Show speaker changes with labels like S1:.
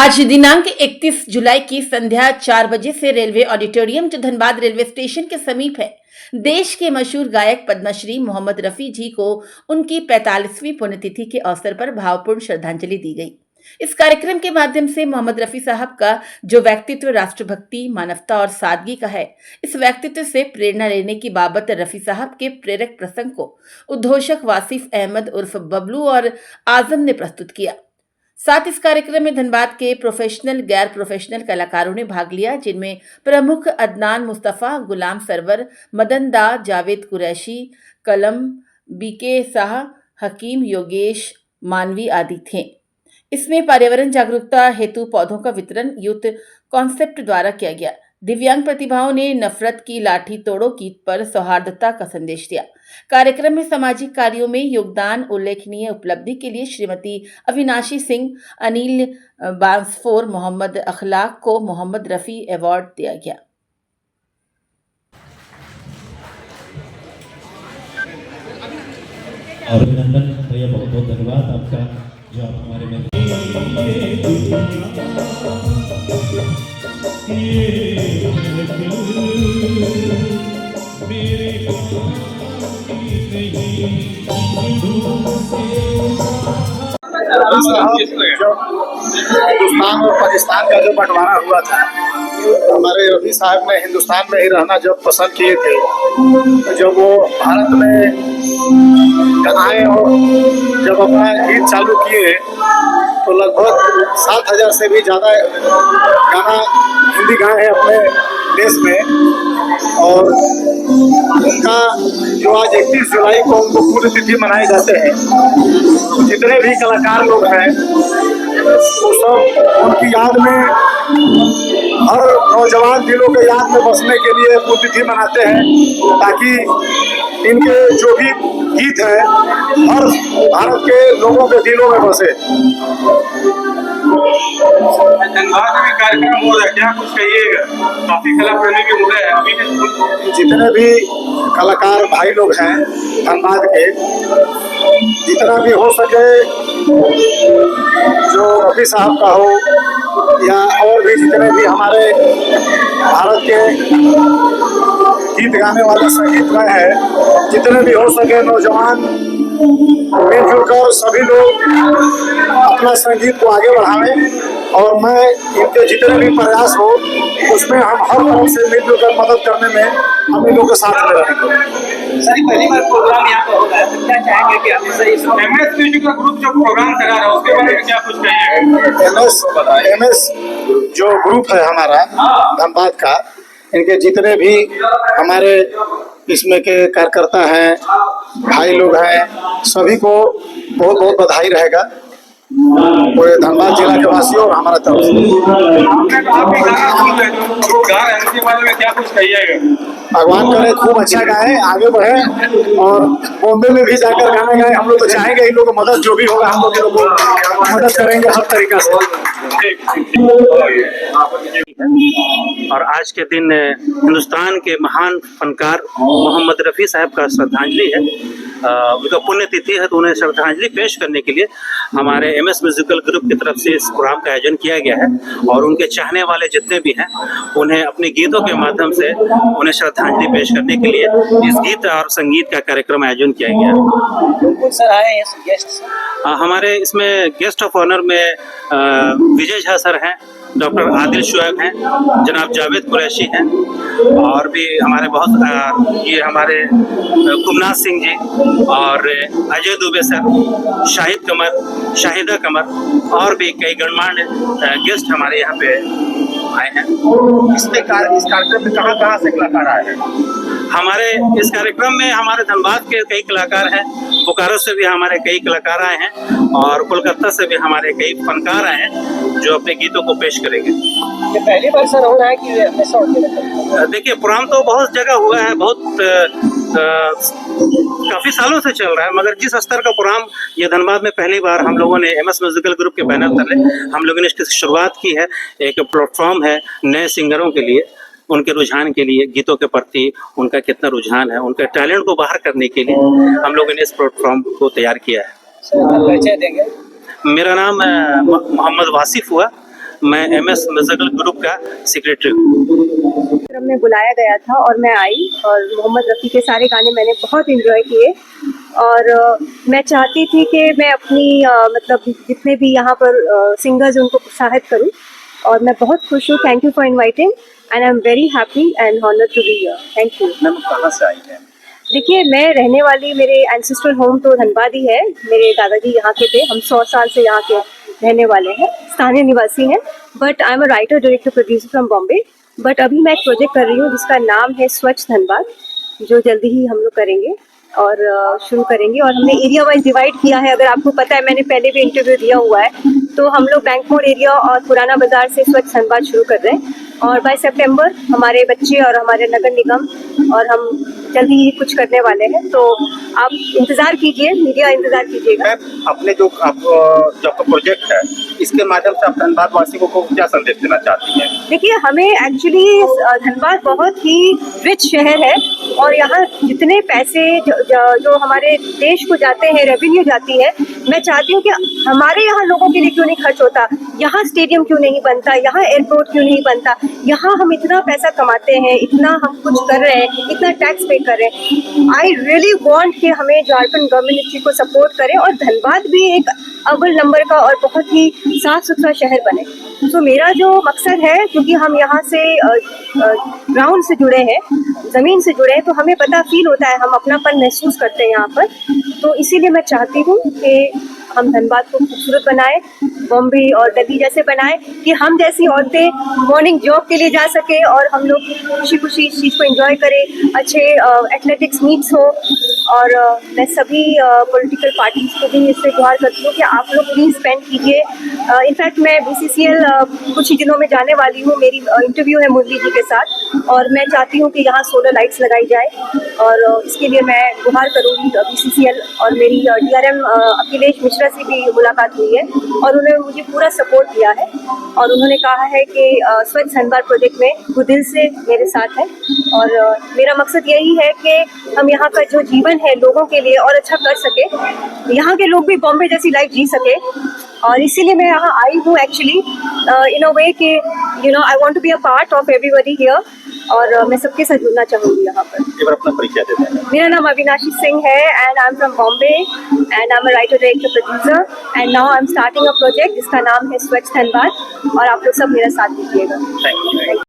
S1: आज दिनांक 31 जुलाई की संध्या 4 बजे से रेलवे ऑडिटोरियम जो धनबाद रेलवे स्टेशन के समीप है, देश के मशहूर गायक पद्मश्री मोहम्मद रफी जी को उनकी 45वीं पुण्यतिथि के अवसर पर भावपूर्ण श्रद्धांजलि दी गई। इस कार्यक्रम के माध्यम से मोहम्मद रफी साहब का जो व्यक्तित्व राष्ट्रभक्ति, मानवता और सादगी का है, इस व्यक्तित्व से प्रेरणा लेने की बाबत रफी साहब के प्रेरक प्रसंग को उद्घोषक वासिफ अहमद उर्फ बबलू और आजम ने प्रस्तुत किया। साथ इस कार्यक्रम में धनबाद के प्रोफेशनल, गैर प्रोफेशनल कलाकारों ने भाग लिया, जिनमें प्रमुख अदनान मुस्तफ़ा, गुलाम सरवर, मदन दा, जावेद कुरैशी, कलम, बीके शाह, हकीम, योगेश मानवी आदि थे। इसमें पर्यावरण जागरूकता हेतु पौधों का वितरण यूथ कॉन्सेप्ट द्वारा किया गया। दिव्यांग प्रतिभाओं ने नफरत की लाठी तोड़ो गीत पर सौहार्दता का संदेश दिया। कार्यक्रम में सामाजिक कार्यों में योगदान, उल्लेखनीय उपलब्धि के लिए श्रीमती अविनाशी सिंह, अनिल बांसफोर, मोहम्मद अखलाक को मोहम्मद रफी अवार्ड दिया गया।
S2: और अभिनंदन भैया, बहुत बहुत धन्यवाद आपका जो आप हमारे में
S3: हिंदुस्तान और पाकिस्तान का जो बंटवारा हुआ था, हमारे रफी साहब ने हिंदुस्तान में ही रहना जब पसंद किए थे, तो जब वो भारत में आए और जब अपना गीत चालू किए तो लगभग 7,000 से भी ज़्यादा गाना हिंदी गाए हैं अपने देश में। और उनका जो आज 31 जुलाई को उनको पुण्यतिथि मनाए जाते हैं, तो जितने भी कलाकार लोग हैं वो सब उनकी याद में, हर नौजवान दिलों के याद में बसने के लिए पुण्यतिथि मनाते हैं, ताकि इनके जो भी गीत है हर भारत के लोगों के दिलों में बसे।
S4: धनबाद में कार्यक्रम हो रहा है, क्या कुछ कहिएगा? काफी कला प्रेमी के मुद्दे हैं।
S3: जितने भी कलाकार भाई लोग हैं धनबाद के, जितना भी हो सके जो रफी साहब का हो या और भी जितने भी हमारे भारत के गीत गाने वाले संगीतकार हैं, जितने भी हो सके नौजवान मिलजुल कर सभी लोग अपना संगीत को आगे बढ़ाएं। और मैं इनके जितने भी प्रयास हो उसमें हम हर तरह से मिलजुल कर मदद करने में हम इन लोगों के साथ में रहेंगे।
S5: सर, पहली बार प्रोग्राम यहाँ पर हो रहा है, तो क्या चाहेंगे कि हमेशा इस
S4: MS म्यूजिक का ग्रुप जो प्रोग्राम करा रहा है उसके बारे में क्या कुछ कहिएगा?
S3: MS जो ग्रुप है हमारा धनबाद का, इनके जितने भी हमारे इसमें के कार्यकर्ता हैं, भाई लोग हैं, सभी को बहुत बहुत बधाई रहेगा, पूरे धनबाद जिला के वासियों और हमारा तरफ से।
S4: क्या कुछ कहिएगा?
S3: भगवान करे खूब अच्छा गाए, आगे बढ़े और बॉम्बे में भी जाकर गाना गाए। हम लोग तो चाहेंगे इन लोगों को मदद जो भी होगा हम लोग इन लोगों को मदद करेंगे हर तरीका से।
S6: और आज के दिन हिंदुस्तान के महान फनकार मोहम्मद रफ़ी साहब का श्रद्धांजलि है, उनका पुण्यतिथि है, तो उन्हें श्रद्धांजलि पेश करने के लिए हमारे MS म्यूजिकल ग्रुप की तरफ से इस प्रोग्राम का आयोजन किया गया है। और उनके चाहने वाले जितने भी हैं उन्हें अपने गीतों के माध्यम से उन्हें श्रद्धांजलि पेश करने के लिए इस गीत और संगीत का कार्यक्रम आयोजन किया गया है।
S5: सर आए हैं गेस्ट?
S6: हमारे इसमें गेस्ट ऑफ ऑनर में विजय झा सर हैं, डॉक्टर आदिल शुएब हैं, जनाब जावेद कुरैशी हैं, और भी हमारे बहुत ये हमारे कुमनाथ सिंह जी और अजय दुबे सर, शाहिद कमर, शाहिदा कमर और भी कई गणमान्य गेस्ट हमारे यहाँ पे आए हैं।
S3: इस कार्यक्रम में कहाँ से कलाकार आए हैं?
S6: हमारे इस कार्यक्रम में हमारे धनबाद के कई कलाकार हैं, बोकारो से भी हमारे कई कलाकार आए हैं और कोलकाता से भी हमारे कई फनकार आए हैं जो अपने गीतों को पेश करेंगे।
S5: ये पहली बार सर हो रहा है कि हमेशा होते रहता है?
S6: देखिए, प्रोग्राम तो बहुत जगह हुआ है, काफ़ी सालों से चल रहा है, मगर जिस स्तर का प्रोग्राम ये धनबाद में पहली बार हम लोगों ने MS म्यूजिकल ग्रुप के बैनर तले हम लोगों ने इसकी शुरुआत की है। एक प्लेटफॉर्म है नए सिंगरों के लिए, उनके रुझान के लिए, गीतों के प्रति उनका कितना रुझान है, उनके टैलेंट को बाहर करने के लिए हम लोगों ने इस प्लेटफॉर्म को तैयार किया है।
S5: परिचय देंगे?
S6: मेरा नाम मोहम्मद वासिफ हुआ, मैं MS म्यूजिकल ग्रुप का सेक्रेटरी हूँ।
S7: कार्यक्रम में बुलाया गया था और मैं आई और मोहम्मद रफ़ी के सारे गाने मैंने बहुत एंजॉय किए और मैं चाहती थी कि मैं अपनी मतलब जितने भी यहाँ पर सिंगर्स उनको प्रोत्साहित करूँ और मैं बहुत खुश हूँ। Thank you for inviting and I am very happy and honoured to be here. Thank you.
S3: Ma'am कहाँ से आई हैं?
S7: देखिए, मैं रहने वाली, मेरे एंसेस्ट्रल होम तो धनबाद ही है। मेरे दादाजी यहाँ के थे। हम 100 साल से यहाँ के रहने वाले हैं, स्थानीय निवासी हैं। But I am a writer, director, producer from Bombay. But अभी मैं एक प्रोजेक्ट कर रही हूँ जिसका नाम है स्वच्छ धनबाद, जो जल्दी ही हम लोग करेंगे और शुरू करेंगे। और हमने एरिया वाइज डिवाइड किया है। अगर आपको पता है, मैंने पहले भी इंटरव्यू दिया हुआ है। तो हम लोग बैंक मोड़ एरिया और पुराना बाजार से स्वच्छ धनबाद शुरू कर रहे हैं और बाय सितंबर हमारे बच्चे और हमारे नगर निगम और हम जल्दी ही कुछ करने वाले हैं। तो आप इंतजार कीजिए, मीडिया इंतजार कीजिएगा।
S3: मैम अपने जो आपका प्रोजेक्ट है, इसके माध्यम से आप धनबाद वासियों को क्या संदेश देना चाहती हैं?
S7: देखिए, हमें एक्चुअली धनबाद बहुत ही रिच शहर है और यहाँ जितने पैसे जो हमारे देश को जाते हैं, रेवेन्यू जाती है, मैं चाहती हूँ कि हमारे यहाँ लोगों के लिए क्यों नहीं खर्च होता, यहाँ स्टेडियम क्यों नहीं बनता, यहाँ एयरपोर्ट क्यों नहीं बनता। यहाँ हम इतना पैसा कमाते हैं, इतना हम कुछ कर रहे हैं, इतना टैक्स पे कर रहे हैं। आई रियली वांट कि हमें झारखंड गवर्नमेंट इस चीज़ को सपोर्ट करे और धनबाद भी एक अव्वल नंबर का और बहुत ही साफ सुथरा शहर बने। तो मेरा जो मकसद है, क्योंकि हम यहाँ से ग्राउंड से जुड़े हैं, ज़मीन से जुड़े हैं, तो हमें पता फील होता है, हम अपनापन महसूस करते हैं यहाँ पर। तो इसीलिए मैं चाहती हूँ कि हम धनबाद को खूबसूरत बनाए, बॉम्बे और दिल्ली जैसे बनाए, कि हम जैसी औरतें मॉर्निंग जॉब के लिए जा सके और हम लोग खुशी खुशी इस चीज़ को एंजॉय करें। अच्छे एथलेटिक्स मीट्स हो और मैं सभी पॉलिटिकल पार्टीज को भी इससे गुहार करती हूँ कि आप लोग प्लीज़ स्पेंड कीजिए। इनफैक्ट मैं BCCL कुछ ही दिनों में जाने वाली हूँ। मेरी इंटरव्यू है मुरली जी के साथ और मैं चाहती हूँ कि यहाँ सोलर लाइट्स लगाई जाए और इसके लिए मैं गुहार करूँगी BCCL। और मेरी DRM अखिलेश मिश्रा से भी मुलाकात हुई है और उन्होंने मुझे पूरा सपोर्ट दिया है और उन्होंने कहा है कि स्वच्छ धनबाद प्रोजेक्ट में वो दिल से मेरे साथ है। और मेरा मकसद यही है कि हम यहाँ का जो जीवन है लोगों के लिए और अच्छा कर सके, यहाँ के लोग भी बॉम्बे जैसी लाइफ जी सके। और इसीलिए मैं यहाँ आई हूँ एक्चुअली इन अ वे कि I want to be a part of everybody here और मैं सबके साथ जुड़ना चाहूँगी यहाँ पर।
S3: एक बार अपना परिचय दे दें।
S7: मेरा नाम अविनाशी सिंह है and I am from Bombay and I am a writer, director, producer and now I am starting a project जिसका नाम है स्वच्छ धनबाद और आप लोग सब मेरा साथ दीजिएगा।
S3: Thank you.